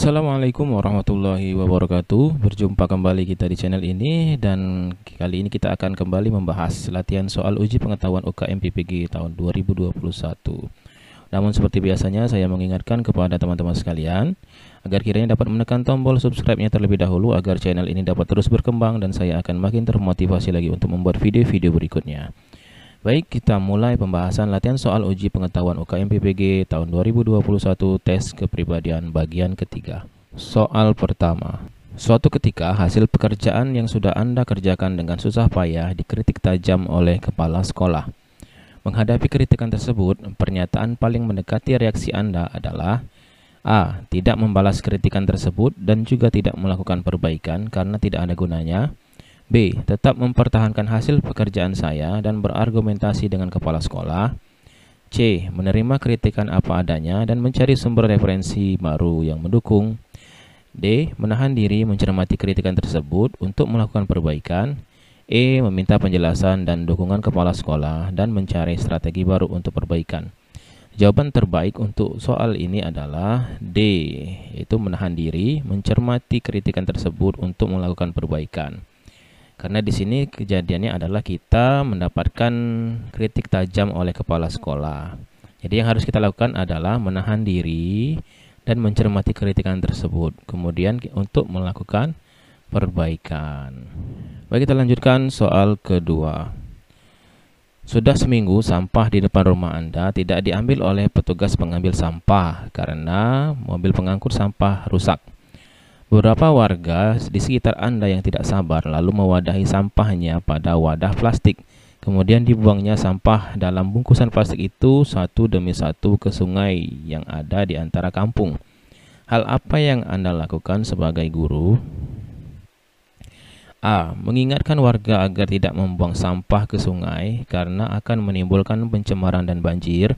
Assalamualaikum warahmatullahi wabarakatuh. Berjumpa kembali kita di channel ini, dan kali ini kita akan kembali membahas latihan soal uji pengetahuan UKM PPG tahun 2021. Namun seperti biasanya saya mengingatkan kepada teman-teman sekalian agar kiranya dapat menekan tombol subscribe-nya terlebih dahulu agar channel ini dapat terus berkembang dan saya akan makin termotivasi lagi untuk membuat video-video berikutnya. Baik, kita mulai pembahasan latihan soal uji pengetahuan UKM PPG tahun 2021 tes kepribadian bagian ketiga. Soal pertama. Suatu ketika hasil pekerjaan yang sudah Anda kerjakan dengan susah payah dikritik tajam oleh kepala sekolah. Menghadapi kritikan tersebut, pernyataan paling mendekati reaksi Anda adalah A. Tidak membalas kritikan tersebut dan juga tidak melakukan perbaikan karena tidak ada gunanya. B. Tetap mempertahankan hasil pekerjaan saya dan berargumentasi dengan kepala sekolah. C. Menerima kritikan apa adanya dan mencari sumber referensi baru yang mendukung. D. Menahan diri mencermati kritikan tersebut untuk melakukan perbaikan. E. Meminta penjelasan dan dukungan kepala sekolah dan mencari strategi baru untuk perbaikan. Jawaban terbaik untuk soal ini adalah D, yaitu menahan diri mencermati kritikan tersebut untuk melakukan perbaikan. Karena di sini kejadiannya adalah kita mendapatkan kritik tajam oleh kepala sekolah. Jadi yang harus kita lakukan adalah menahan diri dan mencermati kritikan tersebut. Kemudian untuk melakukan perbaikan. Baik, kita lanjutkan soal kedua. Sudah seminggu sampah di depan rumah Anda tidak diambil oleh petugas pengambil sampah karena mobil pengangkut sampah rusak. Beberapa warga di sekitar Anda yang tidak sabar lalu mewadahi sampahnya pada wadah plastik. Kemudian dibuangnya sampah dalam bungkusan plastik itu satu demi satu ke sungai yang ada di antara kampung. Hal apa yang Anda lakukan sebagai guru? A. Mengingatkan warga agar tidak membuang sampah ke sungai karena akan menimbulkan pencemaran dan banjir.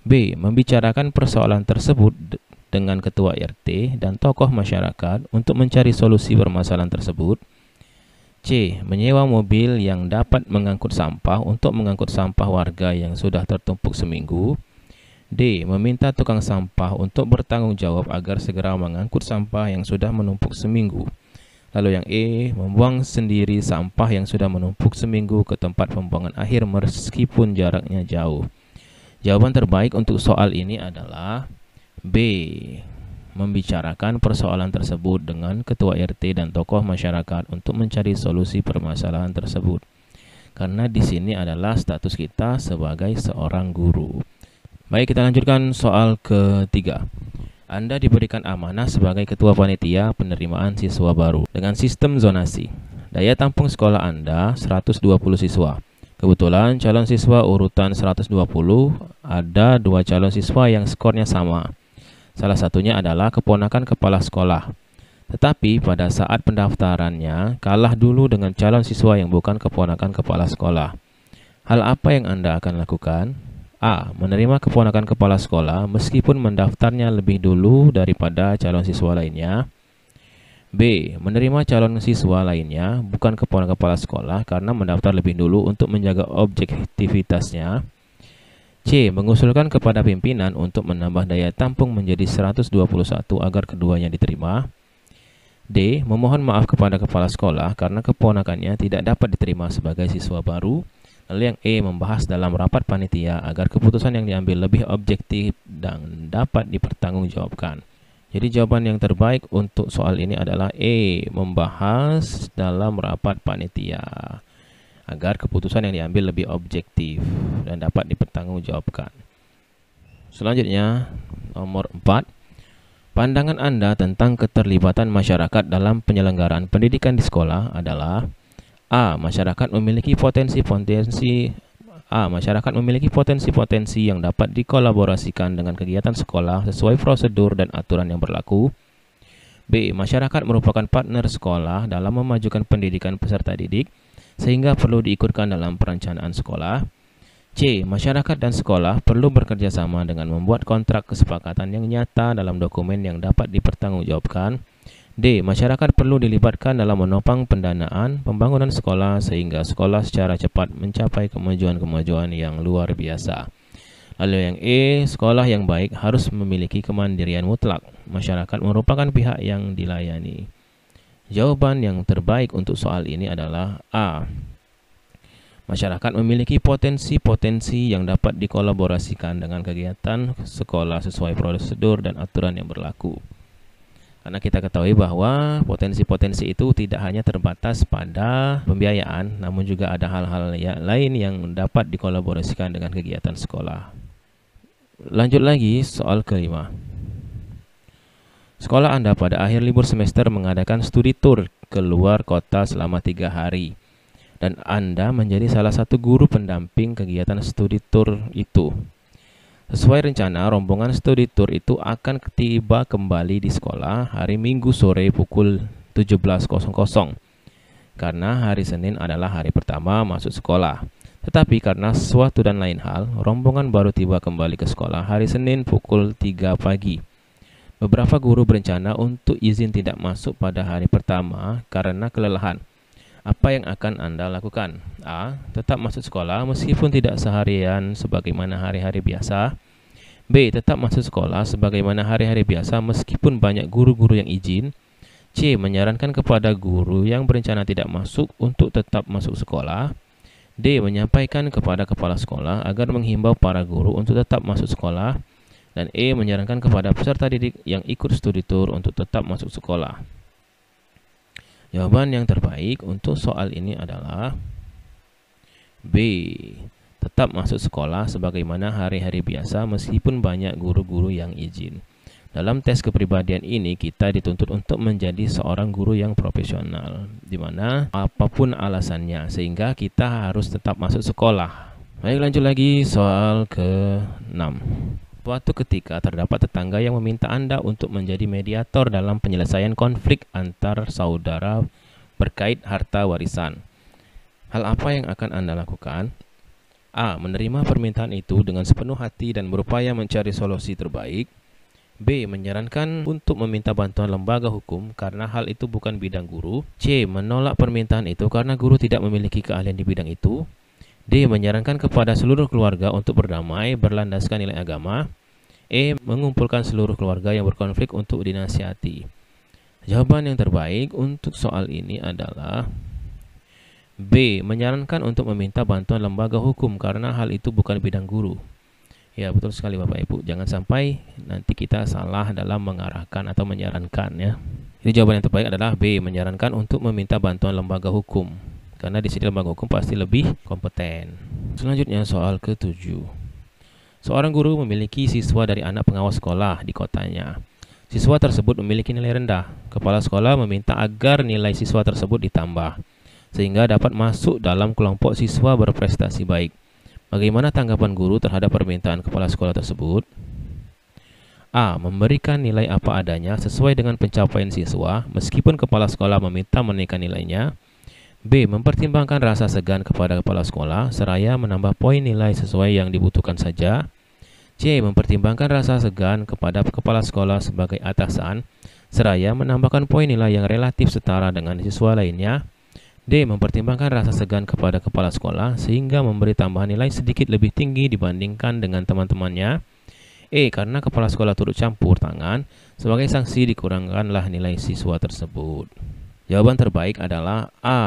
B. Membicarakan persoalan tersebut dengan ketua RT dan tokoh masyarakat untuk mencari solusi permasalahan tersebut. C. Menyewa mobil yang dapat mengangkut sampah untuk mengangkut sampah warga yang sudah tertumpuk seminggu. D. Meminta tukang sampah untuk bertanggung jawab agar segera mengangkut sampah yang sudah menumpuk seminggu. Lalu yang E. Membuang sendiri sampah yang sudah menumpuk seminggu ke tempat pembuangan akhir meskipun jaraknya jauh. Jawaban terbaik untuk soal ini adalah B. Membicarakan persoalan tersebut dengan ketua RT dan tokoh masyarakat untuk mencari solusi permasalahan tersebut. Karena di sini adalah status kita sebagai seorang guru. Baik, kita lanjutkan soal ketiga. Anda diberikan amanah sebagai ketua panitia penerimaan siswa baru dengan sistem zonasi. Daya tampung sekolah Anda 120 siswa. Kebetulan calon siswa urutan 120 ada 2 calon siswa yang skornya sama. Salah satunya adalah keponakan kepala sekolah. Tetapi pada saat pendaftarannya kalah dulu dengan calon siswa yang bukan keponakan kepala sekolah. Hal apa yang Anda akan lakukan? A. Menerima keponakan kepala sekolah meskipun mendaftarnya lebih dulu daripada calon siswa lainnya. B. Menerima calon siswa lainnya bukan keponakan kepala sekolah karena mendaftar lebih dulu untuk menjaga objektivitasnya. C. Mengusulkan kepada pimpinan untuk menambah daya tampung menjadi 121 agar keduanya diterima. D. Memohon maaf kepada kepala sekolah karena keponakannya tidak dapat diterima sebagai siswa baru. Lalu yang E. Membahas dalam rapat panitia agar keputusan yang diambil lebih objektif dan dapat dipertanggungjawabkan. Jadi jawaban yang terbaik untuk soal ini adalah E. Membahas dalam rapat panitia agar keputusan yang diambil lebih objektif dan dapat dipertanggungjawabkan. Selanjutnya, nomor 4. Pandangan Anda tentang keterlibatan masyarakat dalam penyelenggaraan pendidikan di sekolah adalah A. Masyarakat memiliki potensi-potensi yang dapat dikolaborasikan dengan kegiatan sekolah sesuai prosedur dan aturan yang berlaku. B. Masyarakat merupakan partner sekolah dalam memajukan pendidikan peserta didik sehingga perlu diikutkan dalam perencanaan sekolah. C. Masyarakat dan sekolah perlu bekerja sama dengan membuat kontrak kesepakatan yang nyata dalam dokumen yang dapat dipertanggungjawabkan. D. Masyarakat perlu dilibatkan dalam menopang pendanaan pembangunan sekolah sehingga sekolah secara cepat mencapai kemajuan-kemajuan yang luar biasa. Lalu yang E, sekolah yang baik harus memiliki kemandirian mutlak. Masyarakat merupakan pihak yang dilayani. Jawaban yang terbaik untuk soal ini adalah A. Masyarakat memiliki potensi-potensi yang dapat dikolaborasikan dengan kegiatan sekolah sesuai prosedur dan aturan yang berlaku. Karena kita ketahui bahwa potensi-potensi itu tidak hanya terbatas pada pembiayaan, namun juga ada hal-hal lain yang dapat dikolaborasikan dengan kegiatan sekolah. Lanjut lagi soal kelima. Sekolah Anda pada akhir libur semester mengadakan studi tour ke luar kota selama 3 hari. Dan Anda menjadi salah satu guru pendamping kegiatan studi tour itu. Sesuai rencana, rombongan studi tour itu akan tiba kembali di sekolah hari Minggu sore pukul 17.00. Karena hari Senin adalah hari pertama masuk sekolah. Tetapi karena suatu dan lain hal, rombongan baru tiba kembali ke sekolah hari Senin pukul 3 pagi. Beberapa guru berencana untuk izin tidak masuk pada hari pertama karena kelelahan. Apa yang akan Anda lakukan? A. Tetap masuk sekolah meskipun tidak seharian sebagaimana hari-hari biasa. B. Tetap masuk sekolah sebagaimana hari-hari biasa meskipun banyak guru-guru yang izin. C. Menyarankan kepada guru yang berencana tidak masuk untuk tetap masuk sekolah. D. Menyampaikan kepada kepala sekolah agar menghimbau para guru untuk tetap masuk sekolah. Dan E. Menyarankan kepada peserta didik yang ikut studi tour untuk tetap masuk sekolah. Jawaban yang terbaik untuk soal ini adalah B. Tetap masuk sekolah sebagaimana hari-hari biasa meskipun banyak guru-guru yang izin. Dalam tes kepribadian ini kita dituntut untuk menjadi seorang guru yang profesional, di mana apapun alasannya sehingga kita harus tetap masuk sekolah. Baik, lanjut lagi soal ke-6. Suatu ketika terdapat tetangga yang meminta Anda untuk menjadi mediator dalam penyelesaian konflik antar saudara berkait harta warisan. Hal apa yang akan Anda lakukan? A. Menerima permintaan itu dengan sepenuh hati dan berupaya mencari solusi terbaik. B. Menyarankan untuk meminta bantuan lembaga hukum karena hal itu bukan bidang guru. C. Menolak permintaan itu karena guru tidak memiliki keahlian di bidang itu. D. Menyarankan kepada seluruh keluarga untuk berdamai berlandaskan nilai agama. E. Mengumpulkan seluruh keluarga yang berkonflik untuk dinasihati. Jawaban yang terbaik untuk soal ini adalah B. Menyarankan untuk meminta bantuan lembaga hukum karena hal itu bukan bidang guru. Ya, betul sekali Bapak Ibu. Jangan sampai nanti kita salah dalam mengarahkan atau menyarankan ya. Jadi jawaban yang terbaik adalah B. Menyarankan untuk meminta bantuan lembaga hukum. Karena di sini lembaga hukum pasti lebih kompeten. Selanjutnya soal ke-7. Seorang guru memiliki siswa dari anak pengawas sekolah di kotanya. Siswa tersebut memiliki nilai rendah. Kepala sekolah meminta agar nilai siswa tersebut ditambah, sehingga dapat masuk dalam kelompok siswa berprestasi baik. Bagaimana tanggapan guru terhadap permintaan kepala sekolah tersebut? A. Memberikan nilai apa adanya sesuai dengan pencapaian siswa, meskipun kepala sekolah meminta menaikkan nilainya. B. Mempertimbangkan rasa segan kepada kepala sekolah seraya menambah poin nilai sesuai yang dibutuhkan saja. C. Mempertimbangkan rasa segan kepada kepala sekolah sebagai atasan seraya menambahkan poin nilai yang relatif setara dengan siswa lainnya. D. Mempertimbangkan rasa segan kepada kepala sekolah sehingga memberi tambahan nilai sedikit lebih tinggi dibandingkan dengan teman-temannya. E. Karena kepala sekolah turut campur tangan, sebagai sanksi dikurangkanlah nilai siswa tersebut. Jawaban terbaik adalah A.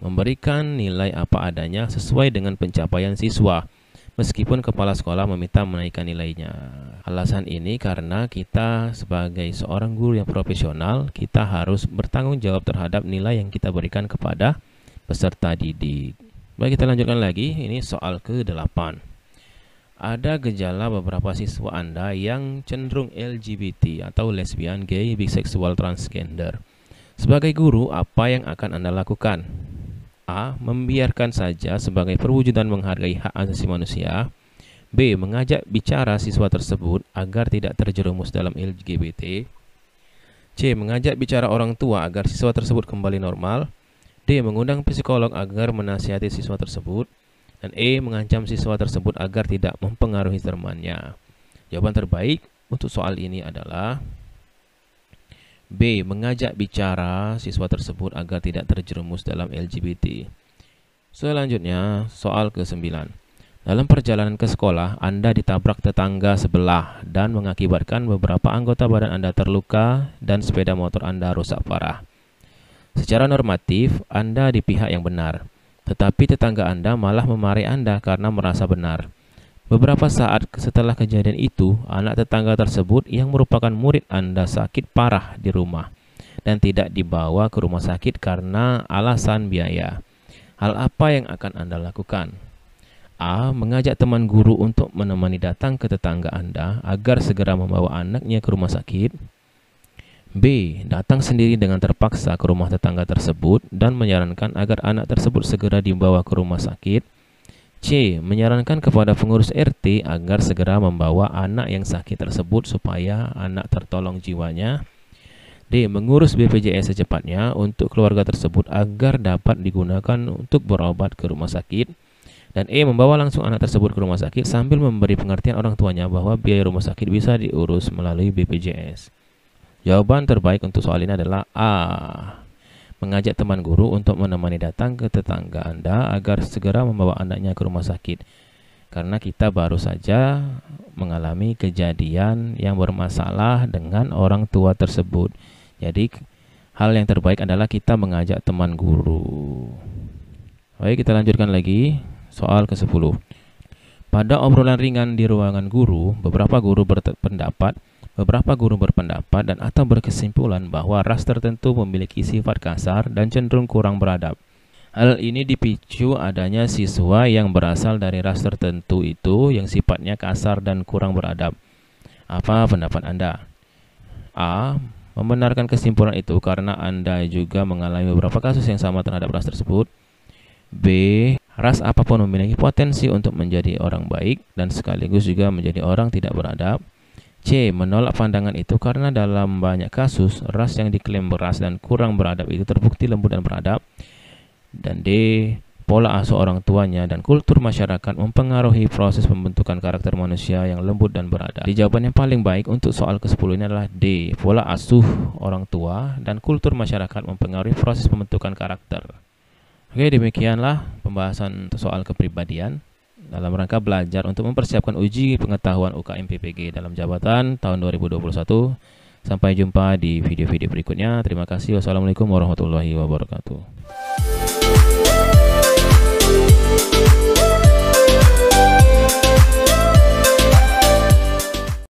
Memberikan nilai apa adanya sesuai dengan pencapaian siswa, meskipun kepala sekolah meminta menaikkan nilainya. Alasan ini karena kita sebagai seorang guru yang profesional, kita harus bertanggung jawab terhadap nilai yang kita berikan kepada peserta didik. Baik, kita lanjutkan lagi. Ini soal ke-8. Ada gejala beberapa siswa Anda yang cenderung LGBT atau lesbian, gay, biseksual, transgender. Sebagai guru, apa yang akan Anda lakukan? A. Membiarkan saja sebagai perwujudan menghargai hak asasi manusia. B. Mengajak bicara siswa tersebut agar tidak terjerumus dalam LGBT. C. Mengajak bicara orang tua agar siswa tersebut kembali normal. D. Mengundang psikolog agar menasihati siswa tersebut. Dan E. Mengancam siswa tersebut agar tidak mempengaruhi temannya. Jawaban terbaik untuk soal ini adalah B. Mengajak bicara siswa tersebut agar tidak terjerumus dalam LGBT. Selanjutnya, soal ke-9. Dalam perjalanan ke sekolah, Anda ditabrak tetangga sebelah dan mengakibatkan beberapa anggota badan Anda terluka dan sepeda motor Anda rusak parah. Secara normatif, Anda di pihak yang benar, tetapi tetangga Anda malah memarahi Anda karena merasa benar. Beberapa saat setelah kejadian itu, anak tetangga tersebut yang merupakan murid Anda sakit parah di rumah dan tidak dibawa ke rumah sakit karena alasan biaya. Hal apa yang akan Anda lakukan? A. Mengajak teman guru untuk menemani datang ke tetangga Anda agar segera membawa anaknya ke rumah sakit. B. Datang sendiri dengan terpaksa ke rumah tetangga tersebut dan menyarankan agar anak tersebut segera dibawa ke rumah sakit. C. Menyarankan kepada pengurus RT agar segera membawa anak yang sakit tersebut supaya anak tertolong jiwanya. D. Mengurus BPJS secepatnya untuk keluarga tersebut agar dapat digunakan untuk berobat ke rumah sakit. Dan E. Membawa langsung anak tersebut ke rumah sakit sambil memberi pengertian orang tuanya bahwa biaya rumah sakit bisa diurus melalui BPJS. Jawaban terbaik untuk soal ini adalah A. Mengajak teman guru untuk menemani datang ke tetangga Anda agar segera membawa anaknya ke rumah sakit. Karena kita baru saja mengalami kejadian yang bermasalah dengan orang tua tersebut. Jadi hal yang terbaik adalah kita mengajak teman guru. Baik, kita lanjutkan lagi. Soal ke-10. Pada obrolan ringan di ruangan guru, beberapa guru berpendapat dan atau berkesimpulan bahwa ras tertentu memiliki sifat kasar dan cenderung kurang beradab. Hal ini dipicu adanya siswa yang berasal dari ras tertentu itu yang sifatnya kasar dan kurang beradab. Apa pendapat Anda? A. Membenarkan kesimpulan itu karena Anda juga mengalami beberapa kasus yang sama terhadap ras tersebut. B. Ras apapun memiliki potensi untuk menjadi orang baik dan sekaligus juga menjadi orang tidak beradab. C. Menolak pandangan itu karena dalam banyak kasus, ras yang diklaim beras dan kurang beradab itu terbukti lembut dan beradab. Dan D. Pola asuh orang tuanya dan kultur masyarakat mempengaruhi proses pembentukan karakter manusia yang lembut dan beradab. Di jawaban yang paling baik untuk soal ke-10 ini adalah D. Pola asuh orang tua dan kultur masyarakat mempengaruhi proses pembentukan karakter. Oke, demikianlah pembahasan soal kepribadian dalam rangka belajar untuk mempersiapkan uji pengetahuan UKM PPG dalam jabatan tahun 2021. Sampai jumpa di video-video berikutnya. Terima kasih. Wassalamualaikum warahmatullahi wabarakatuh.